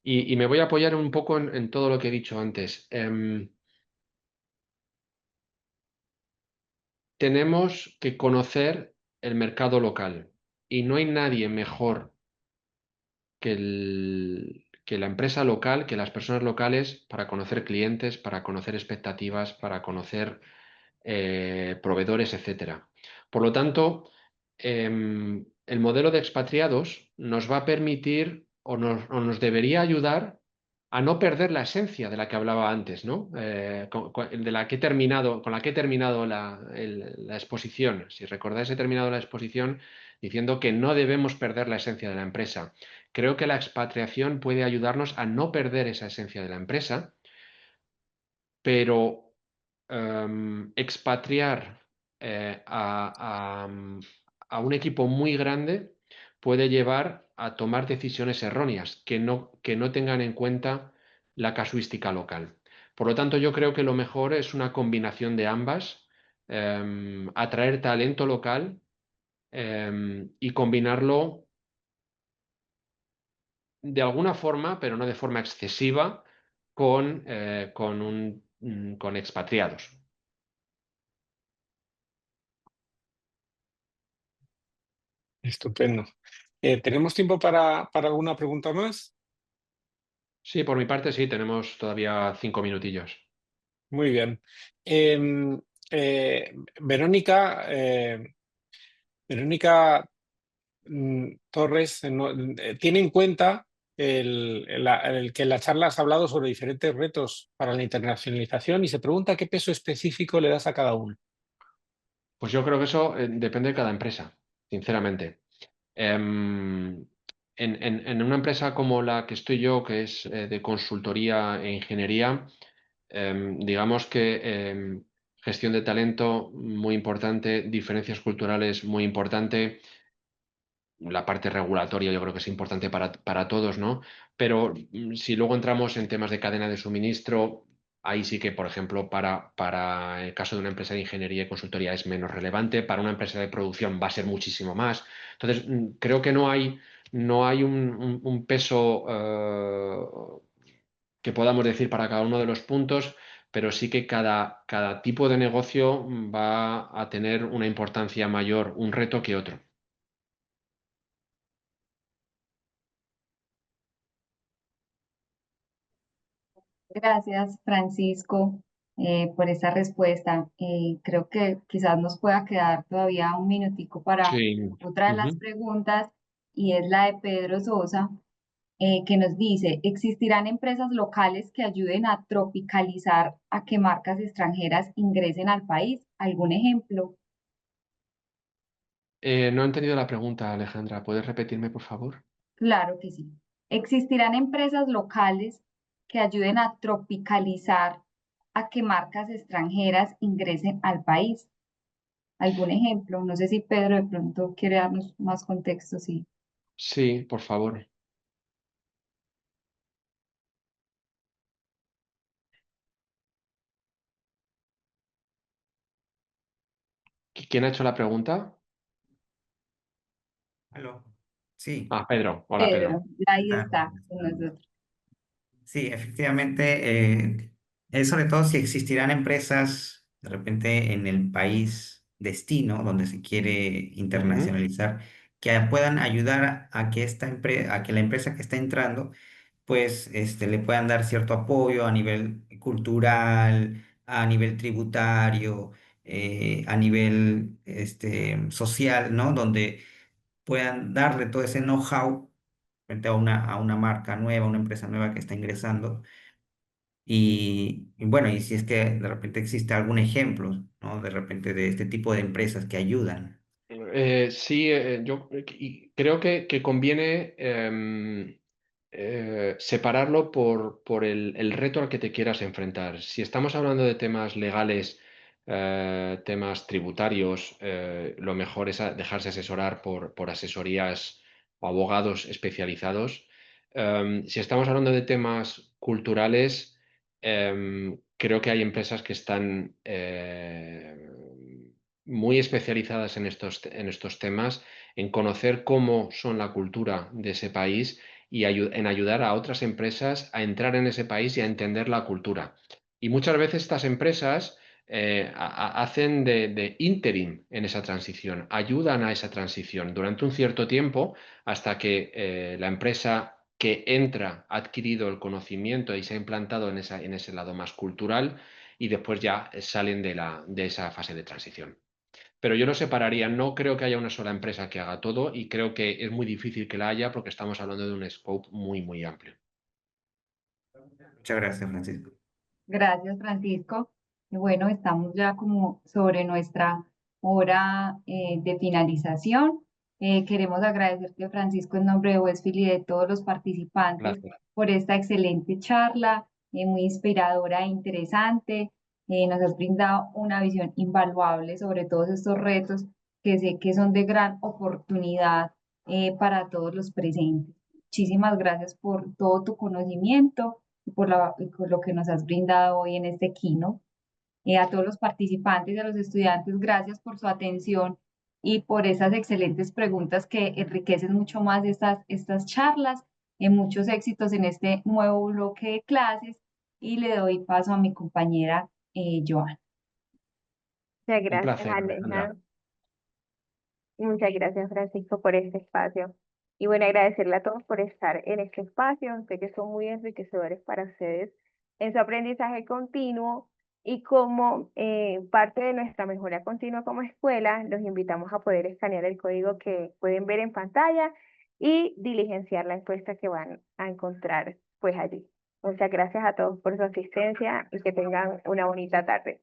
[SPEAKER 3] Y me voy a apoyar un poco en todo lo que he dicho antes. Tenemos que conocer el mercado local y no hay nadie mejor que la empresa local, que las personas locales, para conocer clientes, para conocer expectativas, para conocer proveedores, etcétera. Por lo tanto, el modelo de expatriados nos va a permitir o nos debería ayudar a no perder la esencia de la que hablaba antes, ¿no? Con la que he terminado la exposición. Si recordáis, he terminado la exposición diciendo que no debemos perder la esencia de la empresa. Creo que la expatriación puede ayudarnos a no perder esa esencia de la empresa, pero expatriar a un equipo muy grande puede llevar a tomar decisiones erróneas que no tengan en cuenta la casuística local. Por lo tanto, yo creo que lo mejor es una combinación de ambas, atraer talento local y combinarlo de alguna forma, pero no de forma excesiva, con expatriados.
[SPEAKER 2] Estupendo. ¿Tenemos tiempo para alguna pregunta más?
[SPEAKER 3] Sí, por mi parte sí, tenemos todavía 5 minutillos.
[SPEAKER 2] Muy bien. Em, Verónica, Torres tiene en cuenta el que en la charla has hablado sobre diferentes retos para la internacionalización y se pregunta qué peso específico le das a cada uno.
[SPEAKER 3] Pues yo creo que eso depende de cada empresa, sinceramente. En una empresa como la que estoy yo, que es de consultoría e ingeniería, digamos que gestión de talento muy importante, diferencias culturales muy importante, la parte regulatoria yo creo que es importante para todos, ¿no? Pero si luego entramos en temas de cadena de suministro, ahí sí que, por ejemplo, para el caso de una empresa de ingeniería y consultoría es menos relevante, para una empresa de producción va a ser muchísimo más. Entonces, creo que no hay un peso que podamos decir para cada uno de los puntos, pero sí que cada tipo de negocio va a tener una importancia mayor, un reto que otro.
[SPEAKER 1] Gracias, Francisco, por esa respuesta. Creo que quizás nos pueda quedar todavía un minutico para
[SPEAKER 3] Sí.
[SPEAKER 1] otra de las
[SPEAKER 3] Ujú.
[SPEAKER 1] preguntas y es la de Pedro Sosa, que nos dice, ¿existirán empresas locales que ayuden a tropicalizar a que marcas extranjeras ingresen al país? ¿Algún ejemplo?
[SPEAKER 3] No he entendido la pregunta, Alejandra. ¿Puedes repetirme, por favor?
[SPEAKER 1] Claro que sí. ¿Existirán empresas locales que ayuden a tropicalizar a que marcas extranjeras ingresen al país? ¿Algún ejemplo? No sé si Pedro de pronto quiere darnos más contexto, sí.
[SPEAKER 3] Sí, por favor. ¿Quién ha hecho la pregunta?
[SPEAKER 5] Aló. Sí,
[SPEAKER 3] Ah, Pedro. Hola, Pedro.
[SPEAKER 1] Pedro,
[SPEAKER 5] ¿qué
[SPEAKER 1] ahí
[SPEAKER 5] tal?
[SPEAKER 1] está con nosotros.
[SPEAKER 5] Sí, efectivamente, es sobre todo si existirán empresas de repente en el país destino donde se quiere
[SPEAKER 3] Ujú.
[SPEAKER 5] internacionalizar, que puedan ayudar a que a que la empresa que está entrando, pues, le puedan dar cierto apoyo a nivel cultural, a nivel tributario, a nivel, social, ¿no? Donde puedan darle todo ese know-how frente a una marca nueva, una empresa nueva que está ingresando. Y bueno, y si es que de repente existe algún ejemplo, ¿no? De repente de este tipo de empresas que ayudan.
[SPEAKER 3] Sí, yo creo que conviene separarlo por el reto al que te quieras enfrentar. Si estamos hablando de temas legales, temas tributarios, lo mejor es dejarse asesorar por asesorías o abogados especializados. Si estamos hablando de temas culturales, creo que hay empresas que están muy especializadas en estos temas, en conocer cómo son la cultura de ese país y en ayudar a otras empresas a entrar en ese país y a entender la cultura. Y muchas veces estas empresas hacen de interim en esa transición, ayudan a esa transición durante un cierto tiempo hasta que la empresa que entra ha adquirido el conocimiento y se ha implantado en ese lado más cultural y después ya salen de esa fase de transición. Pero yo lo separaría, no creo que haya una sola empresa que haga todo y creo que es muy difícil que la haya porque estamos hablando de un scope muy, muy amplio.
[SPEAKER 5] Muchas gracias, Francisco.
[SPEAKER 1] Gracias, Francisco. Y bueno, estamos ya como sobre nuestra hora de finalización. Queremos agradecerte, Francisco, en nombre de Westfield y de todos los participantes
[SPEAKER 3] Gracias.
[SPEAKER 1] por esta excelente charla, muy inspiradora e interesante. Nos has brindado una visión invaluable sobre todos estos retos que sé que son de gran oportunidad para todos los presentes. Muchísimas gracias por todo tu conocimiento y por lo que nos has brindado hoy en este keynote. A todos los participantes y a los estudiantes, gracias por su atención y por esas excelentes preguntas que enriquecen mucho más estas charlas. Muchos éxitos en este nuevo bloque de clases y le doy paso a mi compañera Joana.
[SPEAKER 6] Muchas
[SPEAKER 3] Un
[SPEAKER 6] gracias,
[SPEAKER 3] placer, Alejandra.
[SPEAKER 6] Alejandra. Muchas gracias, Francisco, por este espacio. Y bueno, agradecerle a todos por estar en este espacio. Sé que son muy enriquecedores para ustedes en su aprendizaje continuo y como parte de nuestra mejora continua como escuela, los invitamos a poder escanear el código que pueden ver en pantalla y diligenciar la encuesta que van a encontrar pues allí. Muchas gracias a todos por su asistencia y que tengan una bonita tarde.